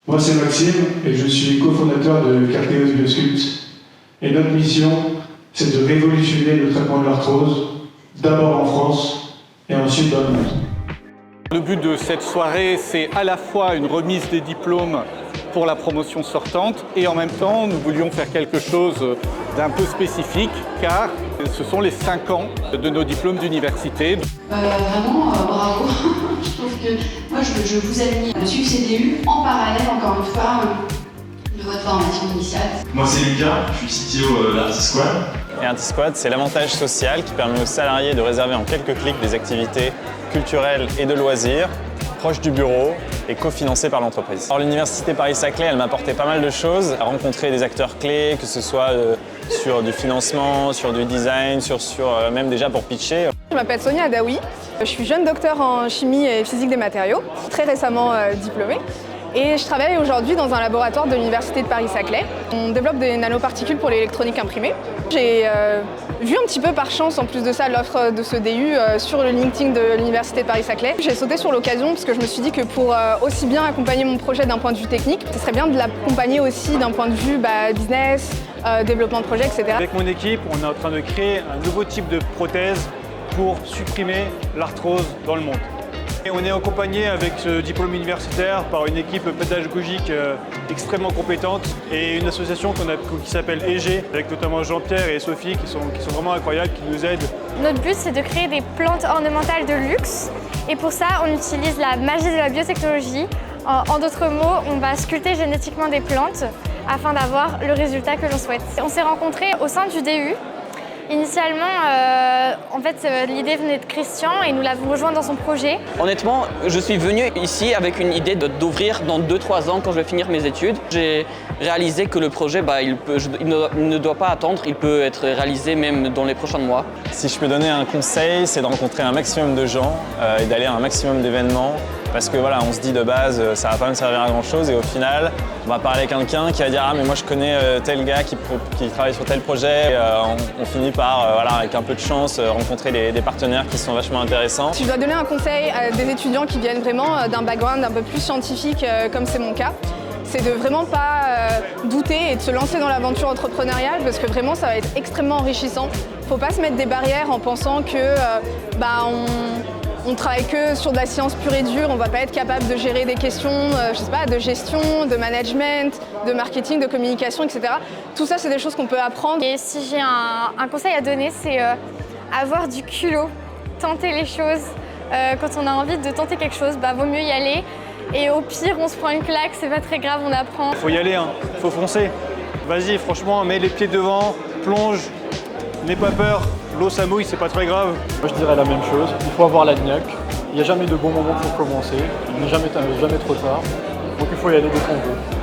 Moi, c'est Maxime et je suis cofondateur de Carteos Biosculpt. Et notre mission, c'est de révolutionner le traitement de l'arthrose, d'abord en France et ensuite dans le monde. Le but de cette soirée, c'est à la fois une remise des diplômes pour la promotion sortante et en même temps, nous voulions faire quelque chose d'un peu spécifique car ce sont les 5 ans de nos diplômes d'université. Vraiment, bravo. Je trouve que moi, je vous admire. Le CDU en parallèle, encore une fois, de votre formation initiale. Moi, c'est Lucas, je suis CTO d'Artisquad. Et Artisquad, c'est l'avantage social qui permet aux salariés de réserver en quelques clics des activités culturelles et de loisirs, proches du bureau et cofinancées par l'entreprise. Alors l'université Paris-Saclay, elle m'a apporté pas mal de choses, à rencontrer des acteurs clés, que ce soit sur du financement, sur du design, même déjà pour pitcher. Je m'appelle Sonia Adaoui, je suis jeune docteur en chimie et physique des matériaux, très récemment diplômée. Et je travaille aujourd'hui dans un laboratoire de l'université de Paris-Saclay. On développe des nanoparticules pour l'électronique imprimée. J'ai vu un petit peu par chance, en plus de ça, l'offre de ce DU sur le LinkedIn de l'université de Paris-Saclay. J'ai sauté sur l'occasion parce que je me suis dit que pour aussi bien accompagner mon projet d'un point de vue technique, ce serait bien de l'accompagner aussi d'un point de vue business, développement de projet, etc. Avec mon équipe, on est en train de créer un nouveau type de prothèse pour supprimer l'arthrose dans le monde. Et on est accompagné avec ce diplôme universitaire par une équipe pédagogique extrêmement compétente et une association qui s'appelle EG, avec notamment Jean-Pierre et Sophie qui sont vraiment incroyables, qui nous aident. Notre but, c'est de créer des plantes ornementales de luxe et pour ça, on utilise la magie de la biotechnologie. En d'autres mots, on va sculpter génétiquement des plantes afin d'avoir le résultat que l'on souhaite. On s'est rencontrés au sein du DU. Initialement, l'idée venait de Christian et nous l'avons rejoint dans son projet. Honnêtement, je suis venu ici avec une idée d'ouvrir dans 2-3 ans quand je vais finir mes études. J'ai réalisé que le projet, il ne doit pas attendre, il peut être réalisé même dans les prochains mois. Si je peux donner un conseil, c'est de rencontrer un maximum de gens et d'aller à un maximum d'événements. Parce que voilà, on se dit de base, ça va pas me servir à grand chose et au final, on va parler à quelqu'un qui va dire « Ah mais moi je connais tel gars qui travaille sur tel projet ». On finit par, avec un peu de chance, rencontrer des partenaires qui sont vachement intéressants. Si je dois donner un conseil à des étudiants qui viennent vraiment d'un background un peu plus scientifique, comme c'est mon cas, c'est de vraiment pas douter et de se lancer dans l'aventure entrepreneuriale parce que vraiment ça va être extrêmement enrichissant. Faut pas se mettre des barrières en pensant que on travaille que sur de la science pure et dure, on va pas être capable de gérer des questions, de gestion, de management, de marketing, de communication, etc. Tout ça, c'est des choses qu'on peut apprendre. Et si j'ai un conseil à donner, c'est avoir du culot, tenter les choses. Quand on a envie de tenter quelque chose, vaut mieux y aller. Et au pire, on se prend une claque, c'est pas très grave, on apprend. Faut y aller, faut foncer. Vas-y, franchement, mets les pieds devant, plonge, n'aie pas peur. L'eau ça mouille, c'est pas très grave. Moi je dirais la même chose, il faut avoir la niaque. Il n'y a jamais de bon moment pour commencer, il n'est jamais trop tard. Donc il faut y aller dès qu'on veut.